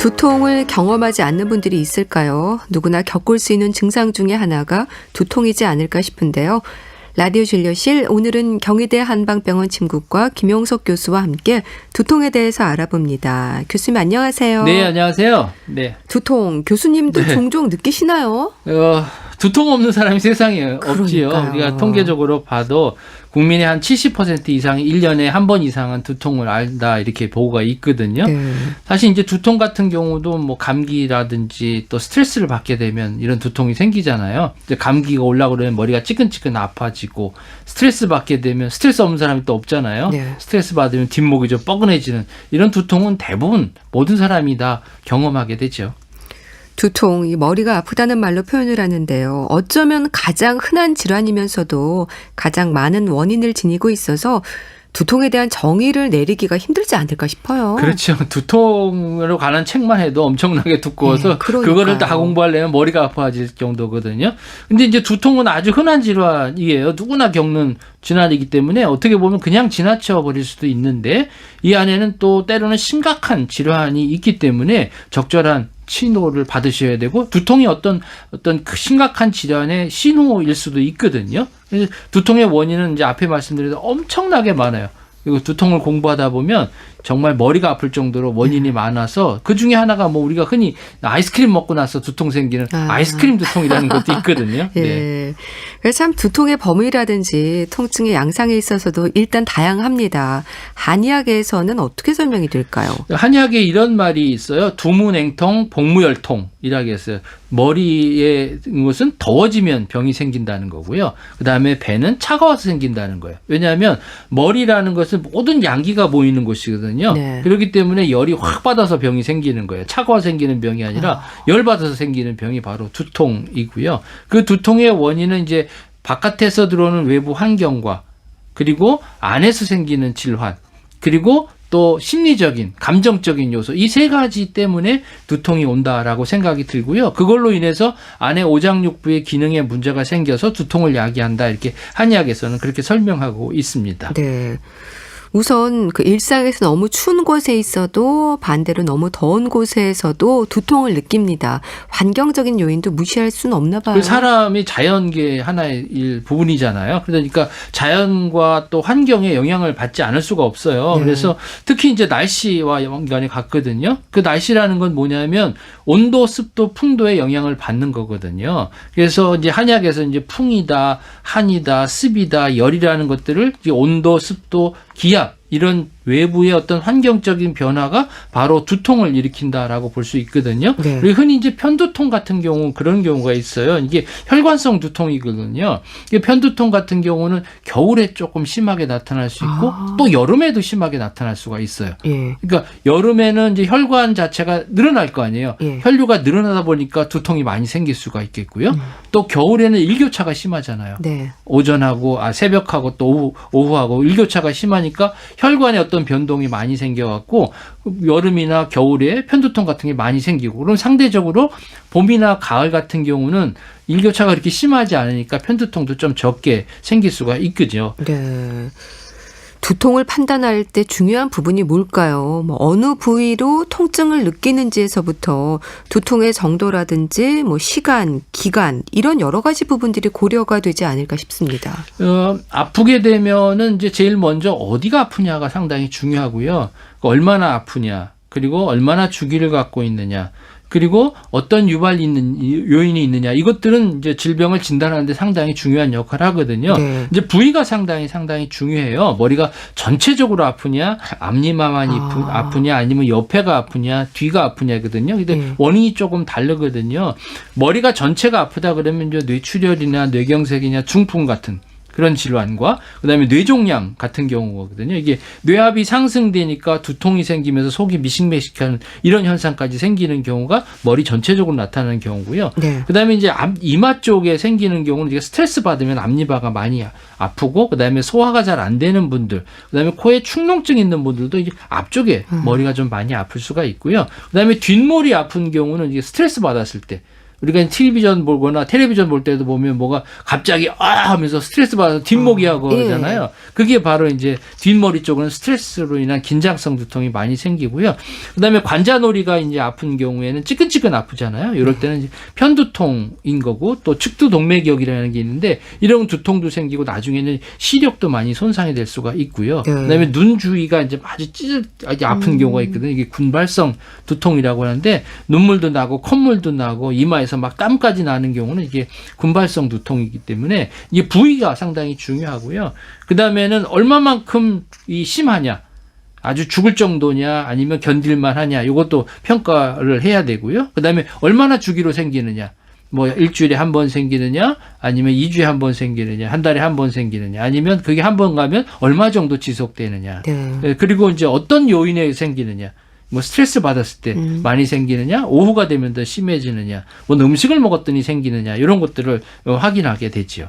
두통을 경험하지 않는 분들이 있을까요? 누구나 겪을 수 있는 증상 중에 하나가 두통이지 않을까 싶은데요. 라디오 진료실, 오늘은 경희대 한방병원 침구과 김용석 교수와 함께 두통에 대해서 알아봅니다. 교수님 안녕하세요. 네, 안녕하세요. 네. 두통, 교수님도 종종 느끼시나요? 두통 없는 사람이 세상에 없지요. 그러니까요. 우리가 통계적으로 봐도 국민의 한 70% 이상이 1년에 한 번 이상은 두통을 앓다 이렇게 보고가 있거든요. 네. 사실 이제 두통 같은 경우도 뭐 감기라든지 또 스트레스를 받게 되면 이런 두통이 생기잖아요. 이제 감기가 올라오고 그러면 머리가 찌끈찌끈 아파지고, 스트레스 받게 되면 스트레스 없는 사람이 또 없잖아요. 네. 스트레스 받으면 뒷목이 좀 뻐근해지는 이런 두통은 대부분 모든 사람이 다 경험하게 되죠. 두통, 이 머리가 아프다는 말로 표현을 하는데요. 어쩌면 가장 흔한 질환이면서도 가장 많은 원인을 지니고 있어서 두통에 대한 정의를 내리기가 힘들지 않을까 싶어요. 그렇죠. 두통으로 관한 책만 해도 엄청나게 두꺼워서 네, 그러니까요. 그거를 다 공부하려면 머리가 아파질 정도거든요. 근데 이제 두통은 아주 흔한 질환이에요. 누구나 겪는 질환이기 때문에 어떻게 보면 그냥 지나쳐 버릴 수도 있는데, 이 안에는 또 때로는 심각한 질환이 있기 때문에 적절한 신호를 받으셔야 되고, 두통이 어떤 그 심각한 질환의 신호일 수도 있거든요. 그래서 두통의 원인은 이제 앞에 말씀드린 엄청나게 많아요. 그리고 두통을 공부하다 보면 정말 머리가 아플 정도로 원인이 많아서, 그 중에 하나가 뭐 우리가 흔히 아이스크림 먹고 나서 두통 생기는 아이스크림 두통이라는 것도 있거든요. 예. 네. 그래서 참 두통의 범위라든지 통증의 양상에 있어서도 일단 다양합니다. 한의학에서는 어떻게 설명이 될까요? 한의학에 이런 말이 있어요. 두무냉통, 복무열통이라고 했어요. 머리에 것은 더워지면 병이 생긴다는 거고요. 그다음에 배는 차가워서 생긴다는 거예요. 왜냐하면 머리라는 것은 모든 양기가 모이는 곳이거든요. 네. 그렇기 때문에 열이 확 받아서 병이 생기는 거예요. 차가워서 생기는 병이 아니라 열 받아서 생기는 병이 바로 두통이고요. 그 두통의 원인은 이제 바깥에서 들어오는 외부 환경과, 그리고 안에서 생기는 질환, 그리고 또 심리적인, 감정적인 요소, 이 세 가지 때문에 두통이 온다라고 생각이 들고요. 그걸로 인해서 안에 오장육부의 기능에 문제가 생겨서 두통을 야기한다, 이렇게 한의학에서는 그렇게 설명하고 있습니다. 네. 우선 그 일상에서 너무 추운 곳에 있어도 반대로 너무 더운 곳에서도 두통을 느낍니다. 환경적인 요인도 무시할 수는 없나 봐요. 그 사람이 자연계의 하나의 부분이잖아요. 그러니까 자연과 또 환경에 영향을 받지 않을 수가 없어요. 네. 그래서 특히 이제 날씨와 연관이 같거든요. 그 날씨라는 건 뭐냐면 온도, 습도, 풍도에 영향을 받는 거거든요. 그래서 이제 한의학에서 이제 풍이다, 한이다, 습이다, 열이라는 것들을 이제 온도, 습도, 기압, 이런 외부의 어떤 환경적인 변화가 바로 두통을 일으킨다라고 볼 수 있거든요. 네. 그리고 흔히 이제 편두통 같은 경우, 그런 경우가 있어요. 이게 혈관성 두통이거든요. 이게 편두통 같은 경우는 겨울에 조금 심하게 나타날 수 있고, 또 여름에도 심하게 나타날 수가 있어요. 예. 그러니까 여름에는 이제 혈관 자체가 늘어날 거 아니에요. 예. 혈류가 늘어나다 보니까 두통이 많이 생길 수가 있겠고요. 또 겨울에는 일교차가 심하잖아요. 네. 오전하고 새벽하고 또 오후하고 일교차가 심하니까 혈관에 어떤 변동이 많이 생겨갖고 여름이나 겨울에 편두통 같은 게 많이 생기고, 그럼 상대적으로 봄이나 가을 같은 경우는 일교차가 그렇게 심하지 않으니까 편두통도 좀 적게 생길 수가 있거든요. 네. 두통을 판단할 때 중요한 부분이 뭘까요? 뭐 어느 부위로 통증을 느끼는지에서부터 두통의 정도라든지 뭐 시간, 기간, 이런 여러 가지 부분들이 고려가 되지 않을까 싶습니다. 아프게 되면은 이제 제일 먼저 어디가 아프냐가 상당히 중요하고요. 얼마나 아프냐, 그리고 얼마나 주기를 갖고 있느냐, 그리고 어떤 요인이 있느냐, 이것들은 이제 질병을 진단하는 데 상당히 중요한 역할을 하거든요. 네. 이제 부위가 상당히 중요해요. 머리가 전체적으로 아프냐, 앞니만이 아프냐, 아니면 옆에가 아프냐, 뒤가 아프냐거든요. 근데 원인이 조금 다르거든요. 머리가 전체가 아프다 그러면 이제 뇌출혈이나 뇌경색이나 중풍 같은 그런 질환과, 그다음에 뇌종양 같은 경우거든요. 이게 뇌압이 상승되니까 두통이 생기면서 속이 미식미식한 이런 현상까지 생기는 경우가 머리 전체적으로 나타나는 경우고요. 네. 그다음에 이제 이마 쪽에 생기는 경우는 이게 스트레스 받으면 앞니바가 많이 아프고, 그다음에 소화가 잘 안 되는 분들, 그다음에 코에 축농증 있는 분들도 이게 앞쪽에 머리가 좀 많이 아플 수가 있고요. 그다음에 뒷머리 아픈 경우는 이게 스트레스 받았을 때, 우리가 텔레비전 보거나 텔레비전 볼 때도 보면 뭐가 갑자기 하면서 스트레스 받아서 뒷목이 하고 그러잖아요. 그게 바로 이제 뒷머리 쪽은 스트레스로 인한 긴장성 두통이 많이 생기고요. 그다음에 관자놀이가 이제 아픈 경우에는 찌끈찌끈 아프잖아요. 이럴 때는 이제 편두통인 거고 또 측두동맥역이라는 게 있는데 이런 두통도 생기고 나중에는 시력도 많이 손상이 될 수가 있고요. 그다음에 눈 주위가 이제 아주 아픈 경우가 있거든요. 이게 군발성 두통이라고 하는데 눈물도 나고 콧물도 나고 이마에서 막 땀까지 나는 경우는 이게 군발성 두통이기 때문에 이게 부위가 상당히 중요하고요. 그 다음에는 얼마만큼 이 심하냐, 아주 죽을 정도냐, 아니면 견딜만 하냐, 이것도 평가를 해야 되고요. 그 다음에 얼마나 주기로 생기느냐, 뭐 일주일에 한 번 생기느냐, 아니면 2주에 한 번 생기느냐, 한 달에 한 번 생기느냐, 아니면 그게 한 번 가면 얼마 정도 지속되느냐, 그리고 이제 어떤 요인에 생기느냐. 뭐 스트레스 받았을 때 많이 생기느냐, 오후가 되면 더 심해지느냐, 뭐 음식을 먹었더니 생기느냐, 이런 것들을 확인하게 되지요.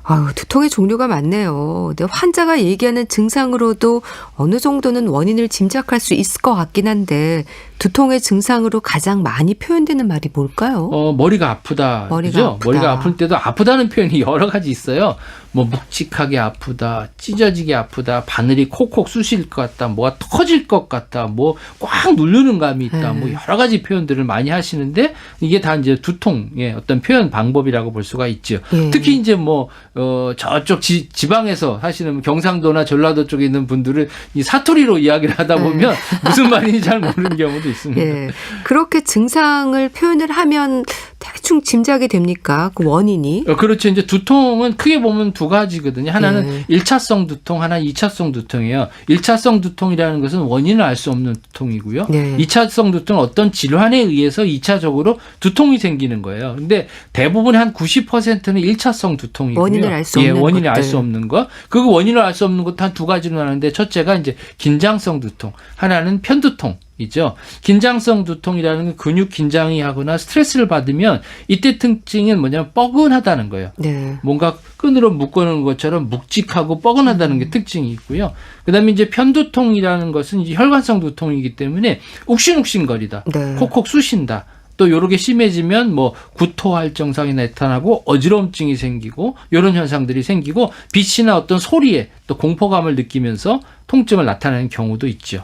아유, 두통의 종류가 많네요. 근데 환자가 얘기하는 증상으로도 어느 정도는 원인을 짐작할 수 있을 것 같긴 한데 두통의 증상으로 가장 많이 표현되는 말이 뭘까요? 머리가 아프다. 그죠? 머리가 아플 때도 아프다는 표현이 여러 가지 있어요. 뭐 묵직하게 아프다, 찢어지게 아프다, 바늘이 콕콕 쑤실 것 같다, 뭐가 터질 것 같다, 뭐 꽉 누르는 감이 있다, 뭐 여러 가지 표현들을 많이 하시는데 이게 다 이제 두통의 어떤 표현 방법이라고 볼 수가 있죠. 특히 이제 뭐 저쪽 지방에서 사시는 경상도나 전라도 쪽에 있는 분들은 이 사투리로 이야기를 하다 보면 무슨 말인지 잘 모르는 경우도 있습니다. 그렇게 증상을 표현을 하면 대충 짐작이 됩니까? 그 원인이? 그렇죠. 이제 두통은 크게 보면 두 가지거든요. 하나는 1차성 두통, 하나는 2차성 두통이에요. 1차성 두통이라는 것은 원인을 알 수 없는 두통이고요. 2차성 두통은 어떤 질환에 의해서 2차적으로 두통이 생기는 거예요. 근데 대부분 한 90%는 1차성 두통이고요. 원인을 알 수 없는 원인을 것들. 알 수 없는 거. 그 원인을 알 수 없는 것도 한 두 가지로 나누는데 첫째가 이제 긴장성 두통, 하나는 편두통. 이죠. 긴장성 두통이라는 건 근육 긴장이 하거나 스트레스를 받으면 이때 특징은 뭐냐면 뻐근하다는 거예요. 뭔가 끈으로 묶어놓은 것처럼 묵직하고 뻐근하다는 게 특징이 있고요. 그다음에 이제 편두통이라는 것은 이제 혈관성 두통이기 때문에 욱신욱신거리다, 콕콕 쑤신다. 또 요렇게 심해지면 뭐 구토할 증상이 나타나고 어지러움증이 생기고 이런 현상들이 생기고 빛이나 어떤 소리에 또 공포감을 느끼면서 통증을 나타내는 경우도 있죠.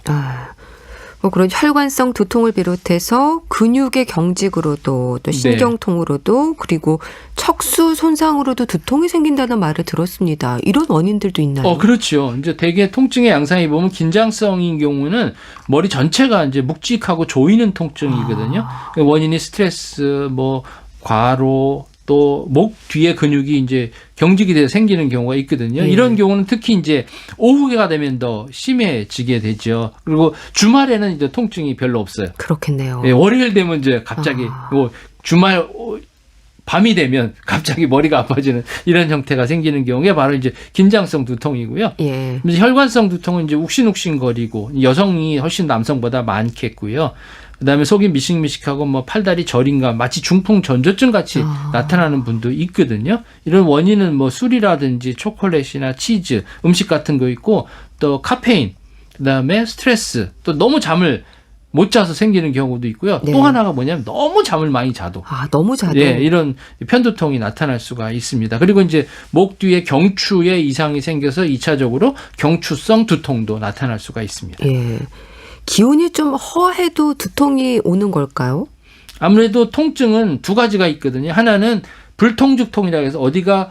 뭐 그런 혈관성 두통을 비롯해서 근육의 경직으로도 또 신경통으로도 그리고 척수 손상으로도 두통이 생긴다는 말을 들었습니다. 이런 원인들도 있나요? 그렇죠. 이제 대개 통증의 양상이 보면 긴장성인 경우는 머리 전체가 이제 묵직하고 조이는 통증이거든요. 원인이 스트레스, 뭐 과로, 또 목 뒤에 근육이 이제 경직이 돼서 생기는 경우가 있거든요. 이런 경우는 특히 이제 오후가 되면 더 심해지게 되죠. 그리고 주말에는 이제 통증이 별로 없어요. 그렇겠네요. 월요일 되면 이제 갑자기 뭐 주말 밤이 되면 갑자기 머리가 아파지는 이런 형태가 생기는 경우에 바로 이제 긴장성 두통이고요. 혈관성 두통은 이제 욱신욱신거리고 여성이 훨씬 남성보다 많겠고요. 그다음에 속이 미식미식하고 뭐 팔다리 저림감, 마치 중풍 전조증 같이 나타나는 분도 있거든요. 이런 원인은 뭐 술이라든지 초콜릿이나 치즈, 음식 같은 거 있고 또 카페인, 그다음에 스트레스, 또 너무 잠을 못 자서 생기는 경우도 있고요. 또 하나가 뭐냐면 너무 잠을 많이 자도. 너무 자도. 이런 편두통이 나타날 수가 있습니다. 그리고 이제 목 뒤에 경추에 이상이 생겨서 2차적으로 경추성 두통도 나타날 수가 있습니다. 기온이 좀 허해도 두통이 오는 걸까요? 아무래도 통증은 두 가지가 있거든요. 하나는 불통죽통이라고 해서 어디가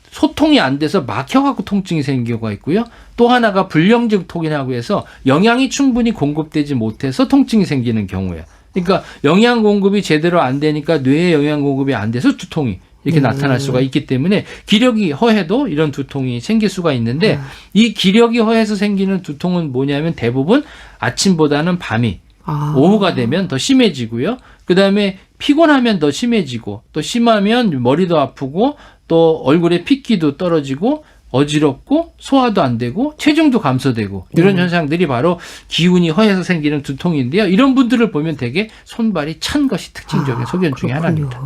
소통이 안 돼서 막혀갖고 통증이 생기는 경우가 있고요. 또 하나가 불량증통이라고 해서 영양이 충분히 공급되지 못해서 통증이 생기는 경우예요. 그러니까 영양 공급이 제대로 안 되니까 뇌에 영양 공급이 안 돼서 두통이 이렇게 나타날 수가 있기 때문에 기력이 허해도 이런 두통이 생길 수가 있는데 이 기력이 허해서 생기는 두통은 뭐냐면 대부분 아침보다는 밤이 오후가 되면 더 심해지고요. 그다음에 피곤하면 더 심해지고 또 심하면 머리도 아프고 또 얼굴에 핏기도 떨어지고 어지럽고 소화도 안 되고 체중도 감소되고 이런 현상들이 바로 기운이 허해서 생기는 두통인데요. 이런 분들을 보면 되게 손발이 찬 것이 특징적인 소견 중에 하나입니다.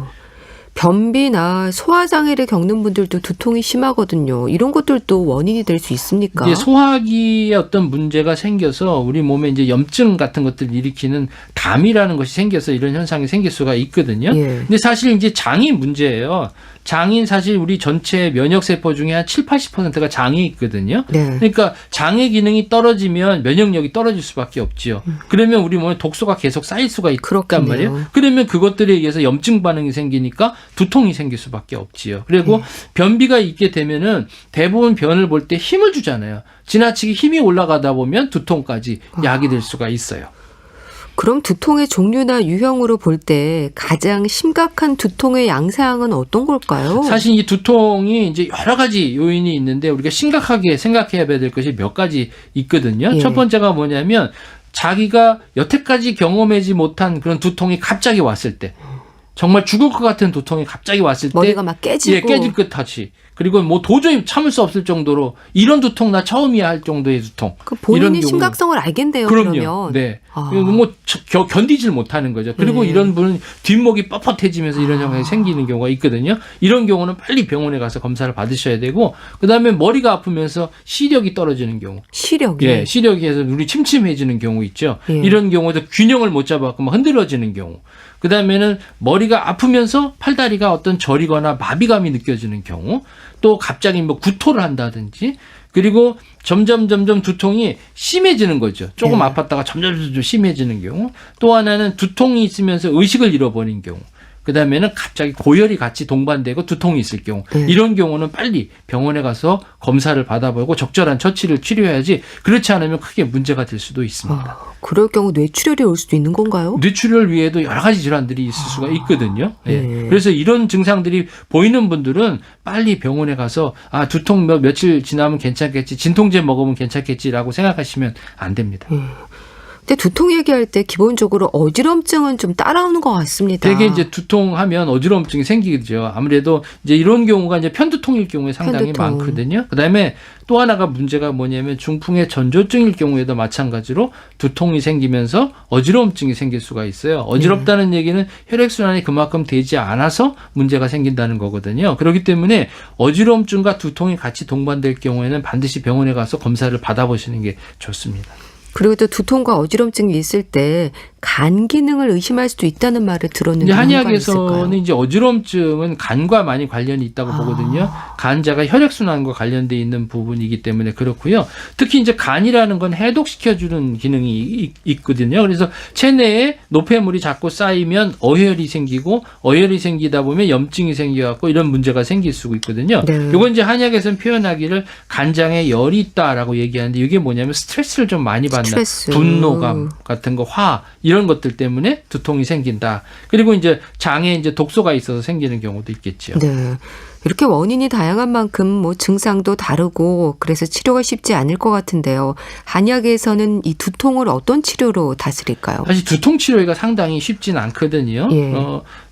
변비나 소화장애를 겪는 분들도 두통이 심하거든요. 이런 것들도 원인이 될 수 있습니까? 이제 소화기에 어떤 문제가 생겨서 우리 몸에 이제 염증 같은 것들을 일으키는 담이라는 것이 생겨서 이런 현상이 생길 수가 있거든요. 예. 근데 사실 이제 장이 문제예요. 장인 사실 우리 전체 면역세포 중에 한 7, 80%가 장에 있거든요. 네. 그러니까 장의 기능이 떨어지면 면역력이 떨어질 수밖에 없지요. 그러면 우리 몸에 독소가 계속 쌓일 수가 있단 그렇겠네요. 말이에요. 그러면 그것들에 의해서 염증 반응이 생기니까 두통이 생길 수밖에 없지요. 그리고 변비가 있게 되면은 대부분 변을 볼 때 힘을 주잖아요. 지나치게 힘이 올라가다 보면 두통까지 야기될 수가 있어요. 그럼 두통의 종류나 유형으로 볼 때 가장 심각한 두통의 양상은 어떤 걸까요? 사실 이 두통이 이제 여러 가지 요인이 있는데 우리가 심각하게 생각해야 될 것이 몇 가지 있거든요. 예. 첫 번째가 뭐냐면 자기가 여태까지 경험하지 못한 그런 두통이 갑자기 왔을 때, 정말 죽을 것 같은 두통이 갑자기 왔을 때 머리가 막 깨지고. 예, 깨질 듯하지. 그리고 뭐 도저히 참을 수 없을 정도로 이런 두통 나 처음이야 할 정도의 두통. 그 본인이 이런 경우는 심각성을 알겠네요. 그럼요. 그러면. 네. 아. 뭐 견디질 못하는 거죠. 그리고 네. 이런 분은 뒷목이 뻣뻣해지면서 이런 현상이 생기는 경우가 있거든요. 이런 경우는 빨리 병원에 가서 검사를 받으셔야 되고, 그다음에 머리가 아프면서 시력이 떨어지는 경우. 시력이. 예, 시력이 해서 눈이 침침해지는 경우 있죠. 예. 이런 경우도 균형을 못 잡아갖고 막 흔들어지는 경우. 그 다음에는 머리가 아프면서 팔다리가 어떤 저리거나 마비감이 느껴지는 경우. 또 갑자기 뭐 구토를 한다든지. 그리고 점점 두통이 심해지는 거죠. 조금 네. 아팠다가 점점 심해지는 경우. 또 하나는 두통이 있으면서 의식을 잃어버린 경우. 그 다음에는 갑자기 고열이 같이 동반되고 두통이 있을 경우. 네. 이런 경우는 빨리 병원에 가서 검사를 받아보고 적절한 처치를 치료해야지, 그렇지 않으면 크게 문제가 될 수도 있습니다. 그럴 경우 뇌출혈이 올 수도 있는 건가요? 뇌출혈 외에도 여러 가지 질환들이 있을 수가 있거든요. 예. 네. 그래서 이런 증상들이 보이는 분들은 빨리 병원에 가서 두통 며칠 지나면 괜찮겠지, 진통제 먹으면 괜찮겠지라고 생각하시면 안 됩니다. 근데 두통 얘기할 때 기본적으로 어지럼증은 좀 따라오는 것 같습니다. 되게 이제 두통하면 어지럼증이 생기죠. 아무래도 이제 이런 경우가 이제 편두통일 경우에 상당히 편두통. 많거든요. 그다음에 또 하나가 문제가 뭐냐면 중풍의 전조증일 경우에도 마찬가지로 두통이 생기면서 어지럼증이 생길 수가 있어요. 어지럽다는 얘기는 혈액순환이 그만큼 되지 않아서 문제가 생긴다는 거거든요. 그렇기 때문에 어지럼증과 두통이 같이 동반될 경우에는 반드시 병원에 가서 검사를 받아보시는 게 좋습니다. 그리고 또 두통과 어지럼증이 있을 때 간 기능을 의심할 수도 있다는 말을 들었는데 한의학에서는 이제 어지럼증은 간과 많이 관련이 있다고 보거든요. 간자가 혈액순환과 관련돼 있는 부분이기 때문에 그렇고요. 특히 이제 간이라는 건 해독시켜주는 기능이 있거든요. 그래서 체내에 노폐물이 자꾸 쌓이면 어혈이 생기고, 어혈이 생기다 보면 염증이 생겨갖고 이런 문제가 생길 수가 있거든요. 네. 이건 이제 한의학에서는 표현하기를 간장에 열이 있다라고 얘기하는데, 이게 뭐냐면 스트레스를 좀 많이 받는, 스트레스. 분노감 같은 거, 화 이런 것들 때문에 두통이 생긴다. 그리고 이제 장에 이제 독소가 있어서 생기는 경우도 있겠죠. 네. 이렇게 원인이 다양한 만큼 뭐 증상도 다르고 그래서 치료가 쉽지 않을 것 같은데요. 한의학에서는 이 두통을 어떤 치료로 다스릴까요? 사실 두통 치료가 상당히 쉽지는 않거든요. 예.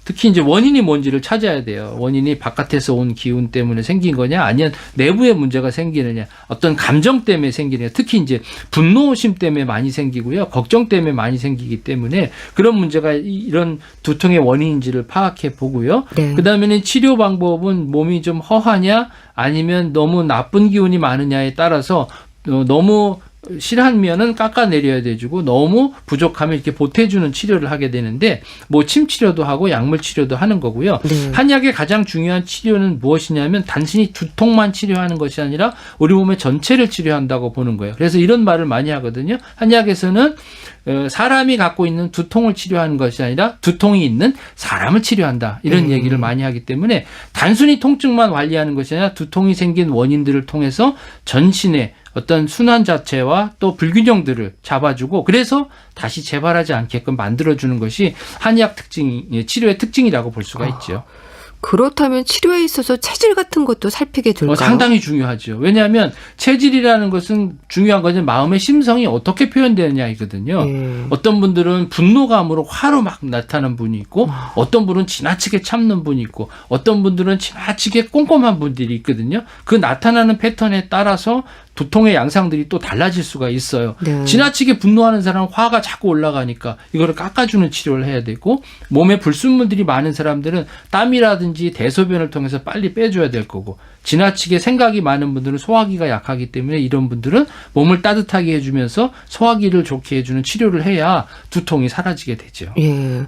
특히 이제 원인이 뭔지를 찾아야 돼요. 원인이 바깥에서 온 기운 때문에 생긴 거냐, 아니면 내부에 문제가 생기느냐, 어떤 감정 때문에 생기느냐. 특히 이제 분노심 때문에 많이 생기고요, 걱정 때문에 많이 생기기 때문에 그런 문제가 이런 두통의 원인인지를 파악해 보고요. 네. 그다음에는 치료 방법은 몸이 좀 허하냐, 아니면 너무 나쁜 기운이 많으냐에 따라서 너무 실하면은 깎아내려야 돼주고, 너무 부족하면 이렇게 보태주는 치료를 하게 되는데, 뭐 침 치료도 하고 약물 치료도 하는 거고요. 네. 한약의 가장 중요한 치료는 무엇이냐면 단순히 두통만 치료하는 것이 아니라 우리 몸의 전체를 치료한다고 보는 거예요. 그래서 이런 말을 많이 하거든요. 한약에서는 사람이 갖고 있는 두통을 치료하는 것이 아니라 두통이 있는 사람을 치료한다, 이런 얘기를 많이 하기 때문에 단순히 통증만 관리하는 것이 아니라 두통이 생긴 원인들을 통해서 전신의 어떤 순환 자체와 또 불균형들을 잡아주고, 그래서 다시 재발하지 않게끔 만들어주는 것이 한의학 치료의 특징이라고 볼 수가 있죠. 그렇다면 치료에 있어서 체질 같은 것도 살피게 될까요? 상당히 중요하죠. 왜냐하면 체질이라는 것은, 중요한 것은 마음의 심성이 어떻게 표현되느냐이거든요. 어떤 분들은 분노감으로 화로 막 나타나는 분이 있고, 어떤 분은 지나치게 참는 분이 있고, 어떤 분들은 지나치게 꼼꼼한 분들이 있거든요. 그 나타나는 패턴에 따라서 두통의 양상들이 또 달라질 수가 있어요. 네. 지나치게 분노하는 사람은 화가 자꾸 올라가니까 이거를 깎아주는 치료를 해야 되고, 몸에 불순물들이 많은 사람들은 땀이라든지 대소변을 통해서 빨리 빼줘야 될 거고, 지나치게 생각이 많은 분들은 소화기가 약하기 때문에 이런 분들은 몸을 따뜻하게 해주면서 소화기를 좋게 해주는 치료를 해야 두통이 사라지게 되죠. 예.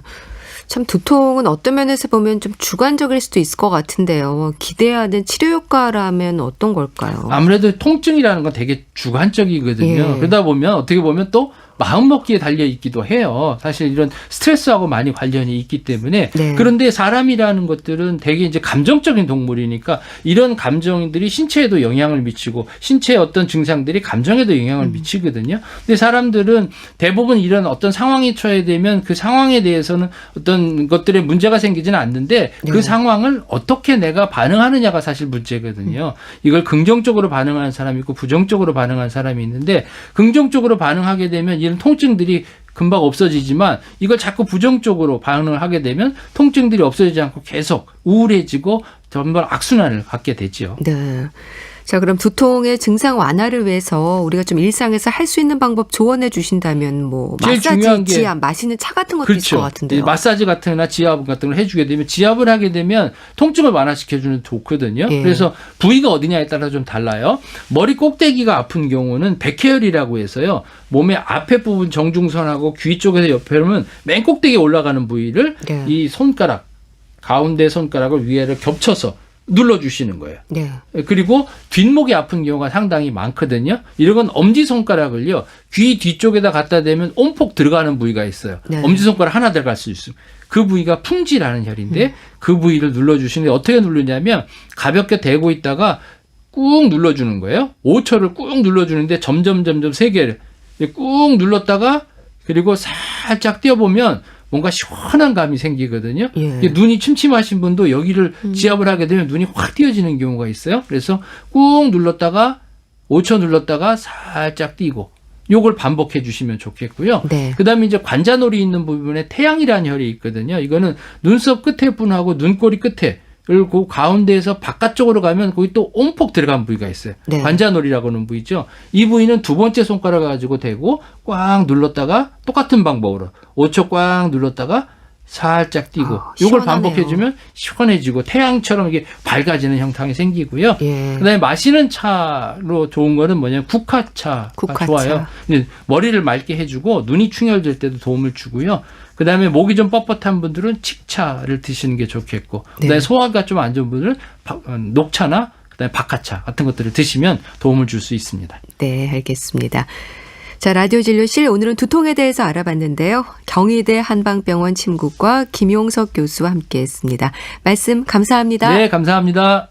참 두통은 어떤 면에서 보면 좀 주관적일 수도 있을 것 같은데요. 기대하는 치료 효과라면 어떤 걸까요? 아무래도 통증이라는 건 되게 주관적이거든요. 예. 그러다 보면 어떻게 보면 또 마음먹기에 달려 있기도 해요. 사실 이런 스트레스하고 많이 관련이 있기 때문에. 네. 그런데 사람이라는 것들은 되게 이제 감정적인 동물이니까 이런 감정들이 신체에도 영향을 미치고 신체의 어떤 증상들이 감정에도 영향을 미치거든요. 근데 사람들은 대부분 이런 어떤 상황에 처해 되면 그 상황에 대해서는 어떤 것들에 문제가 생기지는 않는데 네. 그 상황을 어떻게 내가 반응하느냐가 사실 문제거든요. 이걸 긍정적으로 반응하는 사람이 있고 부정적으로 반응하는 사람이 있는데, 긍정적으로 반응하게 되면 이런 통증들이 금방 없어지지만 이걸 자꾸 부정적으로 반응을 하게 되면 통증들이 없어지지 않고 계속 우울해지고 점점 악순환을 갖게 되죠. 네. 자, 그럼 두통의 증상 완화를 위해서 우리가 좀 일상에서 할 수 있는 방법 조언해 주신다면 뭐 제일 중요한 마사지, 게- 지압, 마시는 차 같은 것도 있을 것 같은데요. 마사지 같은 거나 지압 같은 걸 해주게 되면, 지압을 하게 되면 통증을 완화시켜주는 좋거든요. 예. 그래서 부위가 어디냐에 따라 좀 달라요. 머리 꼭대기가 아픈 경우는 백회열이라고 해서요. 몸의 앞에 부분 정중선하고 귀 쪽에서 옆에 보면 맨 꼭대기에 올라가는 부위를 예. 이 손가락, 가운데 손가락을 위에를 겹쳐서 눌러주시는 거예요. 네. 그리고 뒷목이 아픈 경우가 상당히 많거든요. 이런 건 엄지손가락을요, 귀 뒤쪽에다 갖다 대면 온폭 들어가는 부위가 있어요. 네. 엄지손가락 하나 들어갈 수 있습니다. 그 부위가 풍지라는 혈인데 그 부위를 눌러주시는데, 어떻게 누르냐면 가볍게 대고 있다가 꾹 눌러주는 거예요. 5초를 꾹 눌러주는데 점점 세게 꾹 눌렀다가 그리고 살짝 띄워보면 뭔가 시원한 감이 생기거든요. 예. 이게 눈이 침침하신 분도 여기를 지압을 하게 되면 눈이 확 띄어지는 경우가 있어요. 그래서 꾹 눌렀다가 5초 눌렀다가 살짝 띄고, 요걸 반복해 주시면 좋겠고요. 네. 그다음에 이제 관자놀이 있는 부분에 태양이라는 혈이 있거든요. 이거는 눈썹 끝에 분하고 눈꼬리 끝에, 그리고 가운데에서 바깥쪽으로 가면 거기 또 온폭 들어간 부위가 있어요. 네. 관자놀이라고 하는 부위죠. 이 부위는 두 번째 손가락 가지고 대고 꽉 눌렀다가 똑같은 방법으로 5초 꽉 눌렀다가 살짝 띄고, 아, 요걸 시원하네요. 반복해주면 시원해지고 태양처럼 이게 밝아지는 형상이 생기고요. 예. 그다음에 마시는 차로 좋은 거는 뭐냐면 국화차가 국화차. 좋아요. 근데 머리를 맑게 해주고 눈이 충혈될 때도 도움을 주고요. 그다음에 목이 좀 뻣뻣한 분들은 칡차를 드시는 게 좋겠고, 그다음에 네. 소화가 좀 안 좋은 분들은 녹차나 그다음에 박하차 같은 것들을 드시면 도움을 줄 수 있습니다. 네, 알겠습니다. 자, 라디오 진료실 오늘은 두통에 대해서 알아봤는데요. 경희대 한방병원 침구과 김용석 교수와 함께했습니다. 말씀 감사합니다. 네, 감사합니다.